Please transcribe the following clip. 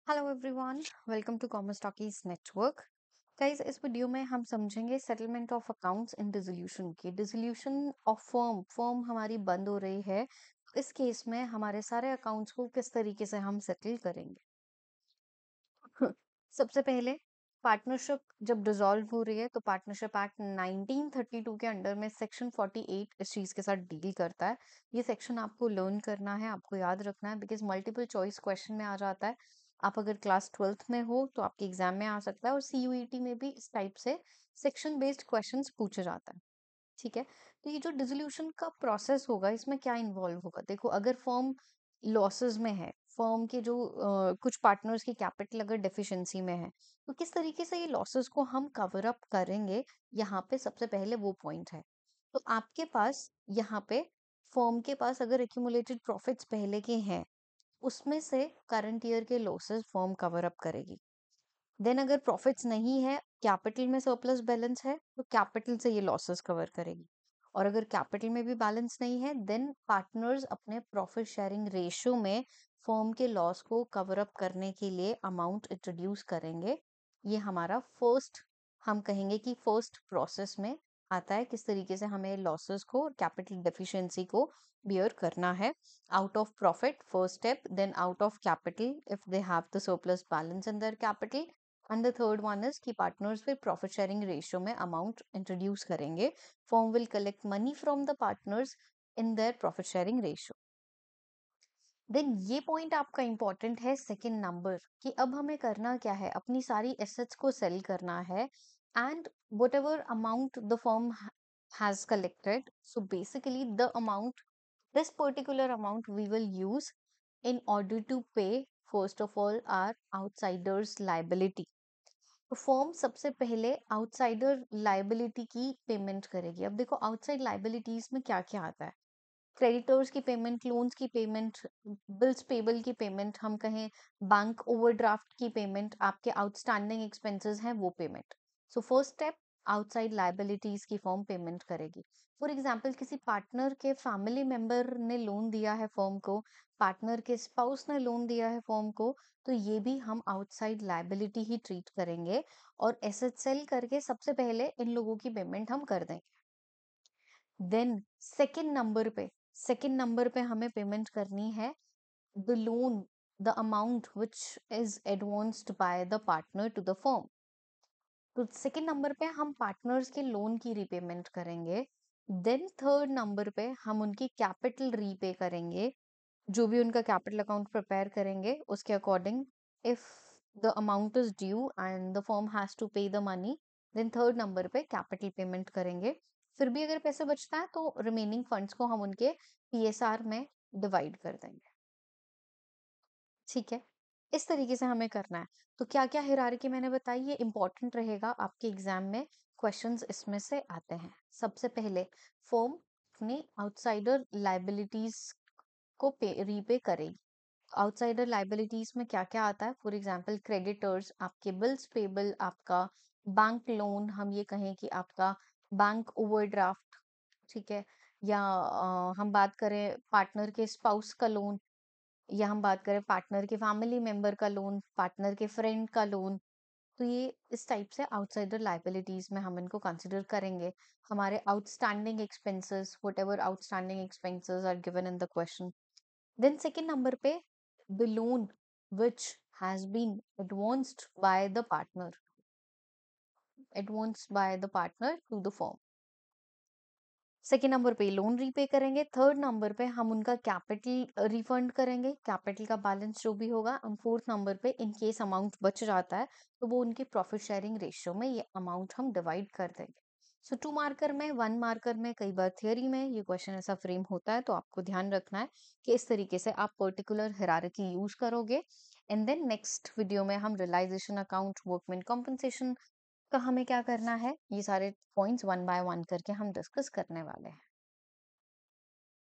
Hello everyone, welcome to commerce talkies network. Guys, इस video में हम समझेंगे settlement of accounts in dissolution की। डिसोल्यूशन ऑफ फर्म हमारी बंद हो रही है। इस केस में हमारे सारे अकाउंट्स को किस तरीके से हम सेटल करेंगे। सबसे पहले पार्टनरशिप जब डिसॉल्व हो रही है तो पार्टनरशिप एक्ट 1932 के अंडर में सेक्शन 48 इस चीज के साथ डील करता है। ये सेक्शन आपको लर्न करना है, आपको याद रखना है, बिकॉज मल्टीपल चॉइस क्वेश्चन में आ जाता है। आप अगर क्लास 12th में हो तो आपके एग्जाम में आ सकता है, और सीयूईटी में भी इस टाइप से सेक्शन बेस्ड क्वेश्चंस पूछे जाता है। ठीक है। तो ये जो डिसोल्यूशन का प्रोसेस होगा, इसमें क्या इन्वॉल्व होगा? देखो, अगर फर्म लॉसेस में है, फर्म के जो कुछ पार्टनर्स की कैपिटल अगर डेफिशिएंसी में है, तो किस तरीके से ये लॉसेस को हम कवर अप करेंगे, यहाँ पे सबसे पहले वो पॉइंट है। तो आपके पास यहाँ पे फर्म के पास अगर एक्यूमुलेटेड प्रॉफिट्स पहले के हैं, उसमें से करंट ईयर के लॉसेस फर्म कवर अप करेगी। देन अगर प्रॉफिट्स नहीं है, कैपिटल में सरप्लस बैलेंस है, तो कैपिटल से ये लॉसेस कवर करेगी। और अगर कैपिटल में भी बैलेंस नहीं है, देन पार्टनर्स अपने प्रॉफिट शेयरिंग रेशियो में फर्म के लॉस को कवर अप करने के लिए अमाउंट इंट्रोड्यूस करेंगे। ये हमारा फर्स्ट, हम कहेंगे कि फर्स्ट प्रोसेस में आता है, किस तरीके से हमें लॉसेस को और कैपिटल डेफिशिएंसी को बियर करना है। Out of profit first step, then out of capital if they have the surplus balance in their capital, and the third one is कि पार्टनर्स फिर प्रॉफिट शेयरिंग रेशियो में amount introduce करेंगे। Firm will collect money from the partners in their profit sharing ratio. Then ये point आपका important है, second number, कि अब हमें करना क्या है, अपनी सारी एसेट्स को सेल करना है, and what ever amount the firm has collected, so basically the amount, this particular amount we will use in order to pay first of all our outsiders liability. तो फर्म सबसे पहले outsider liability की payment करेगी। अब देखो, outside liabilities में क्या क्या आता है। क्रेडिटर्स की पेमेंट, लोन्स की पेमेंट, बिल्स पेबल की पेमेंट, हम कहें बैंक ओवरड्राफ्ट की पेमेंट, आपके आउटस्टैंडिंग एक्सपेंसेस हैं वो payment. So first step, outside liabilities की फर्म पेमेंट करेगी। फॉर एग्जाम्पल, किसी पार्टनर के फैमिली मेंबर ने लोन दिया है फर्म को, पार्टनर के स्पाउस ने लोन दिया है फर्म को, तो ये भी हम आउटसाइड लाइबिलिटी ही ट्रीट करेंगे, और एसेट सेल करके सबसे पहले इन लोगों की पेमेंट हम कर देंगे। देन सेकंड नंबर पे हमें पेमेंट करनी है the loan, the amount which is advanced by the partner to the firm. तो सेकंड नंबर पे हम पार्टनर्स के लोन की रीपेमेंट करेंगे। देन थर्ड नंबर पे हम उनकी कैपिटल रीपे करेंगे, जो भी उनका कैपिटल अकाउंट प्रिपेयर करेंगे उसके according. If the amount is due and the firm has to pay the money, then third number पे कैपिटल पेमेंट करेंगे। फिर भी अगर पैसे बचता है तो रिमेनिंग फंड्स को हम उनके पीएसआर में डिवाइड कर देंगे। ठीक है, इस तरीके से हमें करना है। तो क्या क्या हिरार्की मैंने बताई, ये इंपॉर्टेंट रहेगा आपके एग्जाम में, क्वेश्चंस इसमें से आते हैं। सबसे पहले फर्म अपनी आउटसाइडर लाइबिलिटीज को रीपे करेगी। आउटसाइडर लाइबिलिटीज में क्या क्या आता है? फॉर एग्जाम्पल, क्रेडिटर्स, आपके बिल्स पेबल, आपका बैंक लोन, हम ये कहें कि आपका बैंक ओवरड्राफ्ट। ठीक है। या हम बात करें पार्टनर के स्पाउस का लोन, या हम बात करें पार्टनर के फैमिली मेंबर का लोन, पार्टनर के फ्रेंड का लोन, तो ये इस टाइप से आउटसाइडर लाइबिलिटीज में हम इनको कंसिडर करेंगे। हमारे outstanding expenses, whatever outstanding expenses are given in the question. Then second number पे the loan which has been advanced by the partner to the firm। Second number पे loan repay करेंगे। Third number पे हम उनका capital refund करेंगे, capital का balance जो भी होगा। और फोर्थ नंबर पे इन केस अमाउंट बच जाता है तो वो उनके प्रॉफिट शेयरिंग रेशियो में ये अमाउंट हम डिवाइड कर देंगे। सो 2 मार्कर में, 1 मार्कर में, कई बार थियरी में ये क्वेश्चन ऐसा फ्रेम होता है, तो आपको ध्यान रखना है कि इस तरीके से आप पर्टिकुलर हिरारकी यूज करोगे। एंड देन नेक्स्ट वीडियो में हम रियलाइजेशन अकाउंट, वर्कमैन कॉम्पनसेशन का हमें क्या करना है, ये सारे पॉइंट्स वन बाय वन करके हम डिस्कस करने वाले हैं।